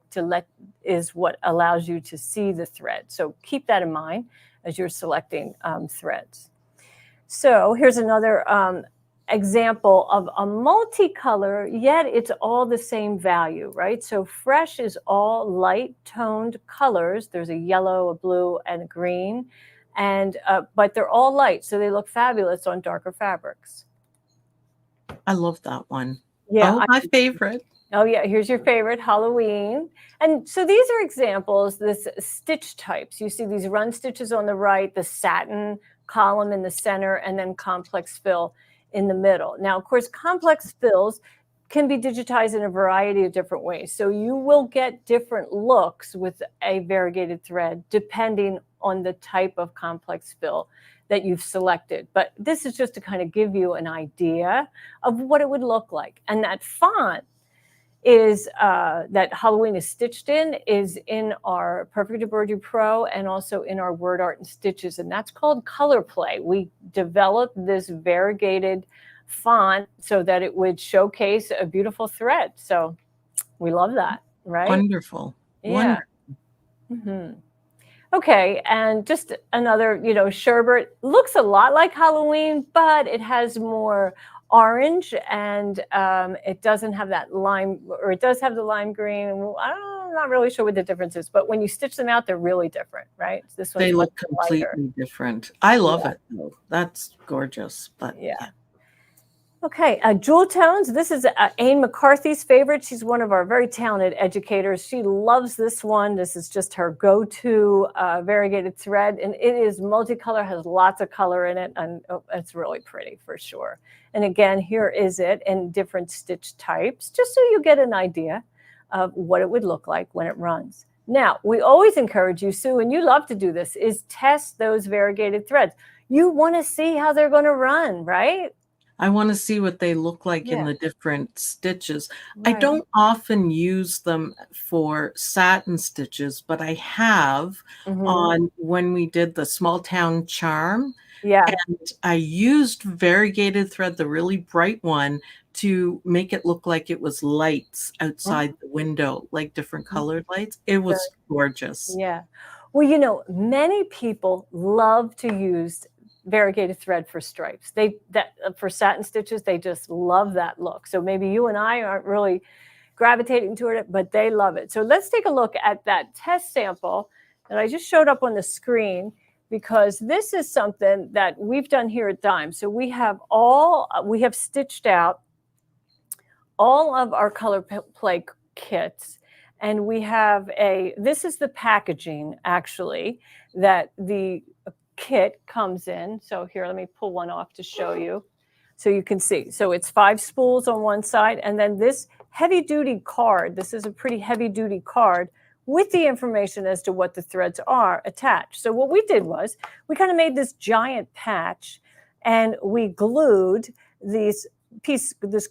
is what allows you to see the thread. So keep that in mind as you're selecting threads. So here's another example of a multicolor, yet it's all the same value, right? So Fresh is all light toned colors. There's a yellow, a blue, and a green, and but they're all light, so they look fabulous on darker fabrics. I love that one. Yeah. Oh, my favorite. Oh yeah, here's your favorite, Halloween. And so these are examples, this stitch types. You see these run stitches on the right, the satin column in the center, and then complex fill in the middle. Now, of course, complex fills can be digitized in a variety of different ways. So you will get different looks with a variegated thread depending on the type of complex fill that you've selected. But this is just to kind of give you an idea of what it would look like. And that font is that Halloween is stitched in is in our Perfect Embroidery Pro and also in our Word Art and Stitches, and that's called Color Play. We developed this variegated font so that it would showcase a beautiful thread. So we love that, right? Wonderful. Yeah. Mm-hmm. Okay, and just another, sherbet looks a lot like Halloween, but it has more orange, and it doesn't have that lime, or it does have the lime green. I'm not really sure what the difference is, but when you stitch them out, they're really different, right? This one, they look completely different. I love it though. That's gorgeous. But yeah. Okay, Jewel Tones. This is Anne McCarthy's favorite. She's one of our very talented educators. She loves this one. This is just her go-to variegated thread, and it is multicolor, has lots of color in it, and it's really pretty for sure. And again, here is it in different stitch types, just so you get an idea of what it would look like when it runs. Now, we always encourage you, Sue, and you love to do this, is test those variegated threads. You want to see how they're going to run, right? I want to see what they look like in the different stitches. Right. I don't often use them for satin stitches, but I have on when we did the Small Town Charm. Yeah. And I used variegated thread, the really bright one, to make it look like it was lights outside the window, like different colored lights. It was gorgeous. Yeah. Well, many people love to use variegated thread for stripes. For satin stitches, they just love that look. So maybe you and I aren't really gravitating toward it, but they love it. So let's take a look at that test sample that I just showed up on the screen, because this is something that we've done here at Dime. So we have stitched out all of our color play kits, and we have this is the packaging actually that the kit comes in. So here, let me pull one off to show you so you can see. So it's 5 spools on one side, and then this heavy duty card. This is a pretty heavy duty card with the information as to what the threads are attached. So what we did was we kind of made this giant patch, and we glued this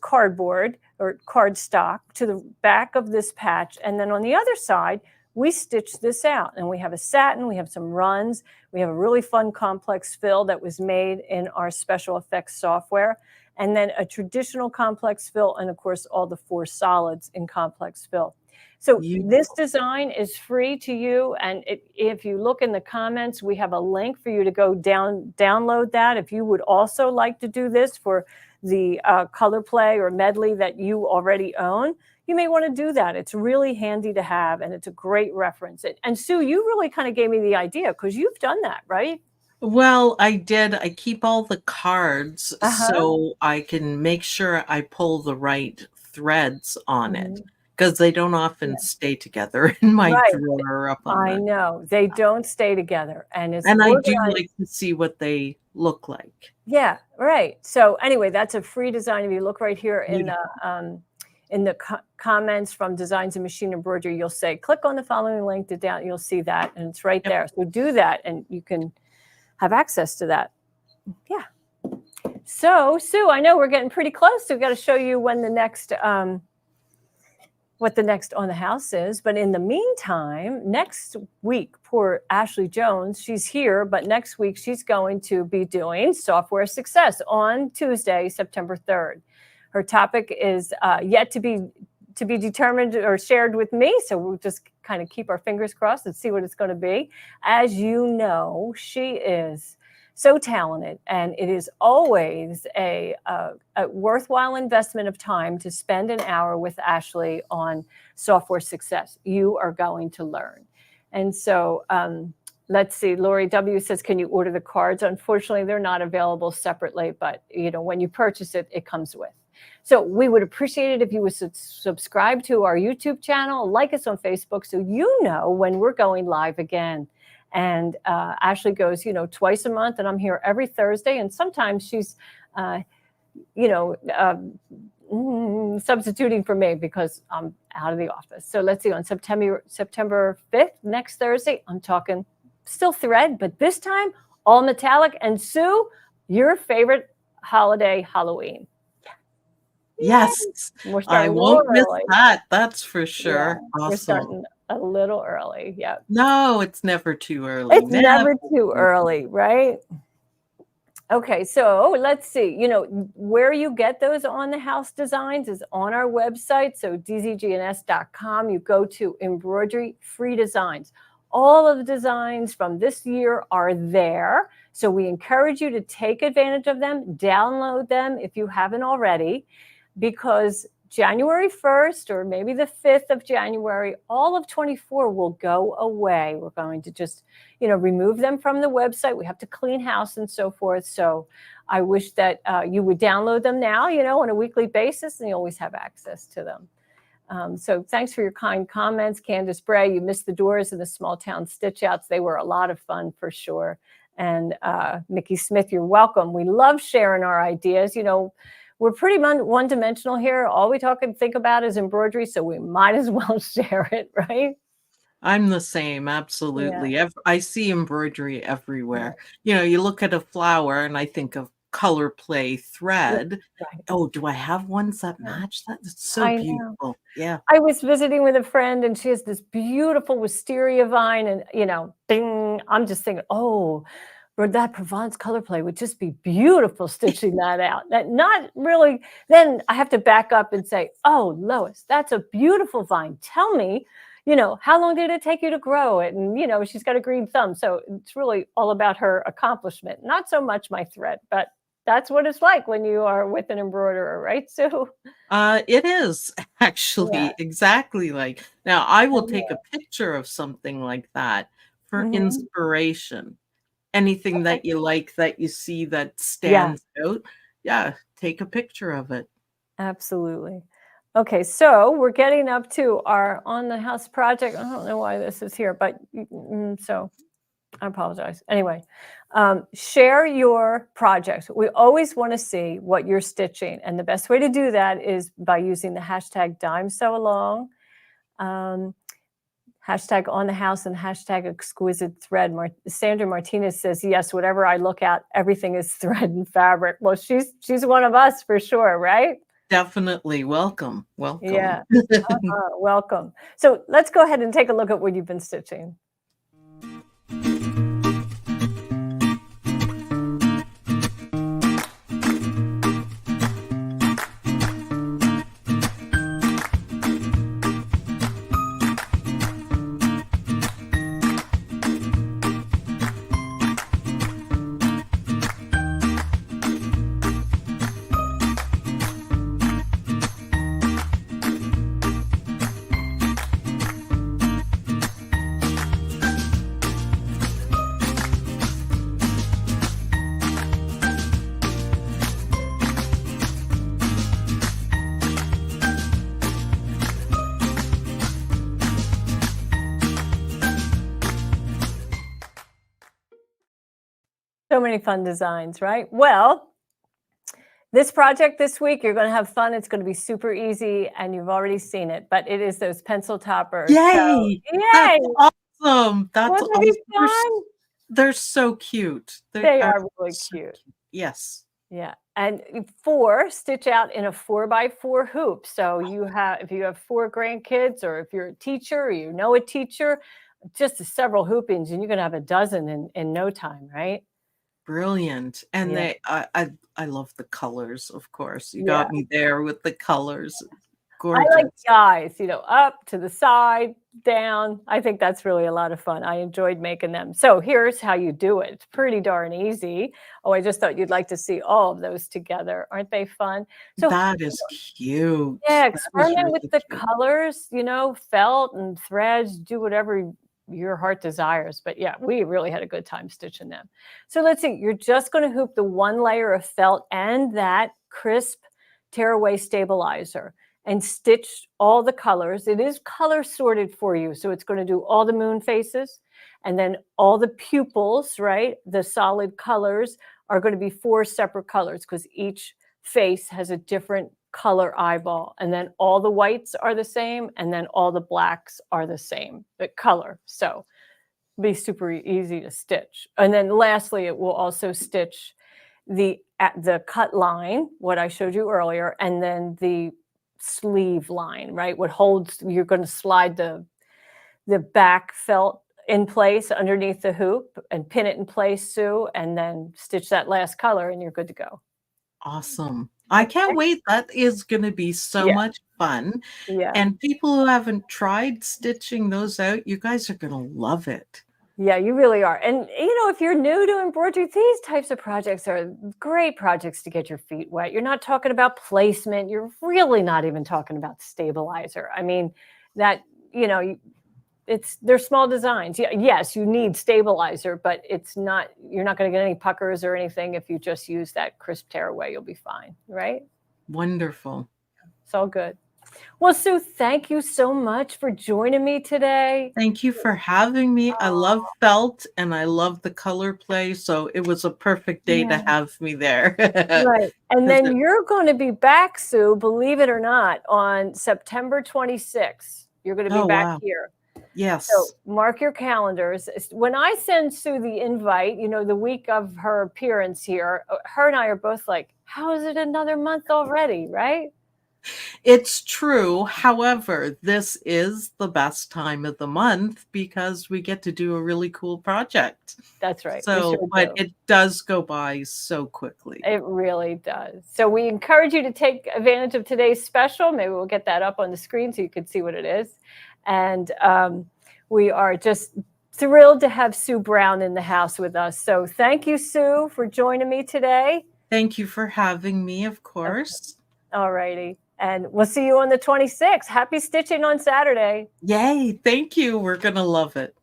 cardboard or cardstock to the back of this patch, and then on the other side we stitched this out, and we have a satin, we have some runs, we have a really fun complex fill that was made in our special effects software, and then a traditional complex fill, and of course all the 4 solids in complex fill. So this design is free to you, and if you look in the comments, we have a link for you to go download that. If you would also like to do this for the color play or medley that you already own, you may want to do that. It's really handy to have, and it's a great reference. And Sue, you really kind of gave me the idea, because you've done that, right? Well, I did. I keep all the cards so I can make sure I pull the right threads on it, because they don't often stay together in my drawer up on I know. They don't stay together. And I do like to see what they look like. Yeah, right. So anyway, that's a free design. If you look right here in the comments from Designs and Machine Embroidery, you'll say, click on the following link to down. You'll see that, and it's right there. So do that, and you can have access to that. Yeah. So Sue, I know we're getting pretty close. So we've got to show you when the next what the next on the house is. But in the meantime, next week, poor Ashley Jones, she's here, but next week she's going to be doing Software Success on Tuesday, September 3rd. Her topic is yet to be determined or shared with me. So we'll just kind of keep our fingers crossed and see what it's going to be. As you know, she is so talented, and it is always a worthwhile investment of time to spend an hour with Ashley on Software Success. You are going to learn. And so let's see, Lori W says, can you order the cards? Unfortunately, they're not available separately, but when you purchase it, it comes with. So we would appreciate it if you would subscribe to our YouTube channel, like us on Facebook, so you know when we're going live again. And Ashley goes, twice a month, and I'm here every Thursday. And sometimes she's, substituting for me because I'm out of the office. So let's see, on September 5th, next Thursday, I'm talking still thread, but this time all metallic. And Sue, your favorite holiday, Halloween. Yes, I won't miss that. That's for sure. Yeah, awesome. We're starting a little early. Yeah. No, it's never too early. It's never too early, right? Okay, so let's see. Where you get those on the house designs is on our website. So dzgns.com. You go to Embroidery Free Designs. All of the designs from this year are there. So we encourage you to take advantage of them, download them if you haven't already, because January 1st or maybe the 5th of January, all of 24 will go away. We're going to just, remove them from the website. We have to clean house and so forth. So I wish that you would download them now, on a weekly basis, and you always have access to them. So thanks for your kind comments. Candace Bray, you missed the doors and the small town stitch outs. They were a lot of fun for sure. And Mickey Smith, you're welcome. We love sharing our ideas. We're pretty one-dimensional here. All we talk and think about is embroidery, so we might as well share it, right? I'm the same, absolutely. Yeah. I see embroidery everywhere. You look at a flower and I think of color play thread. Right. Oh, do I have ones that match that? It's so beautiful. Yeah. I was visiting with a friend, and she has this beautiful wisteria vine, and, ding, I'm just thinking, oh, that Provence color play would just be beautiful stitching that out. That not really, then I have to back up and say, oh, Lois, that's a beautiful vine. Tell me, how long did it take you to grow it? And, she's got a green thumb. So it's really all about her accomplishment. Not so much my thread, but that's what it's like when you are with an embroiderer, right, Sue? It is actually exactly like. Now, I will take a picture of something like that for inspiration. Anything that you like, that you see that stands out, take a picture of it. Absolutely. Okay, so we're getting up to our on the house project. I don't know why this is here, but so I apologize. Anyway, share your projects. We always want to see what you're stitching, and the best way to do that is by using the hashtag #DimeSewAlong. Hashtag on the house and hashtag exquisite thread. Sandra Martinez says, yes, whatever I look at, everything is thread and fabric. Well, she's one of us for sure, right? Definitely. Welcome. Yeah. Welcome. So let's go ahead and take a look at what you've been stitching. So many fun designs, right? Well, this project this week, you're going to have fun. It's going to be super easy, and you've already seen it, but it is those pencil toppers. Yay! So, yay! That's awesome. That's awesome. They're so cute. They are really cute. Yes. Yeah. And 4, stitch out in a 4x4 hoop. So if you have 4 grandkids, or if you're a teacher or you know a teacher, just several hoopings and you're gonna have a dozen in no time, right? Brilliant. And Yeah. I love the colors, of course. You Yeah. got me there with the colors. I like Gorgeous. the eyes, up to the side, down. I think that's really a lot of fun. I enjoyed making them. So here's how you do it. It's pretty darn easy. Oh, I just thought you'd like to see all of those together. Aren't they fun? So That is cute. yeah, That is experiment with really the cute. colors, felt and threads, do whatever your heart desires. But yeah, we really had a good time stitching them. So let's see, you're just going to hoop the 1 layer of felt and that crisp tearaway stabilizer and stitch all the colors. It is color sorted for you. So it's going to do all the moon faces and then all the pupils, right? The solid colors are going to be 4 separate colors because each face has a different color eyeball, and then all the whites are the same, and then all the blacks are the same color. So be super easy to stitch. And then lastly, it will also stitch at the cut line, what I showed you earlier, and then the sleeve line, right? What holds, you're going to slide the back felt in place underneath the hoop and pin it in place, Sue, and then stitch that last color and you're good to go. Awesome. I can't wait. That is going to be so Yeah. much fun. Yeah. And people who haven't tried stitching those out, you guys are going to love it. Yeah, you really are. And, if you're new to embroidery, these types of projects are great projects to get your feet wet. You're not talking about placement. You're really not even talking about stabilizer. I mean, that, they're small designs. Yeah, yes, you need stabilizer, but you're not going to get any puckers or anything. If you just use that crisp tearaway, you'll be fine, right? Wonderful. It's all good. Well, Sue, thank you so much for joining me today. Thank you for having me. I love felt and I love the color play. So it was a perfect day to Yeah. have me there. Right. And 'Cause then you're going to be back, Sue, believe it or not, on September 26th. You're going to be oh, back wow. here. Yes. So mark your calendars. When I send Sue the invite, the week of her appearance here, her and I are both like, how is it another month already? Right? It's true. However, this is the best time of the month because we get to do a really cool project. That's right. We So, sure but do. it does go by so quickly. It really does. So we encourage you to take advantage of today's special. Maybe we'll get that up on the screen so you can see what it is. And we are just thrilled to have Sue Brown in the house with us. So thank you, Sue, for joining me today. Thank you for having me, of course. All righty. And we'll see you on the 26th. Happy stitching on Saturday. Yay. Thank you. We're going to love it.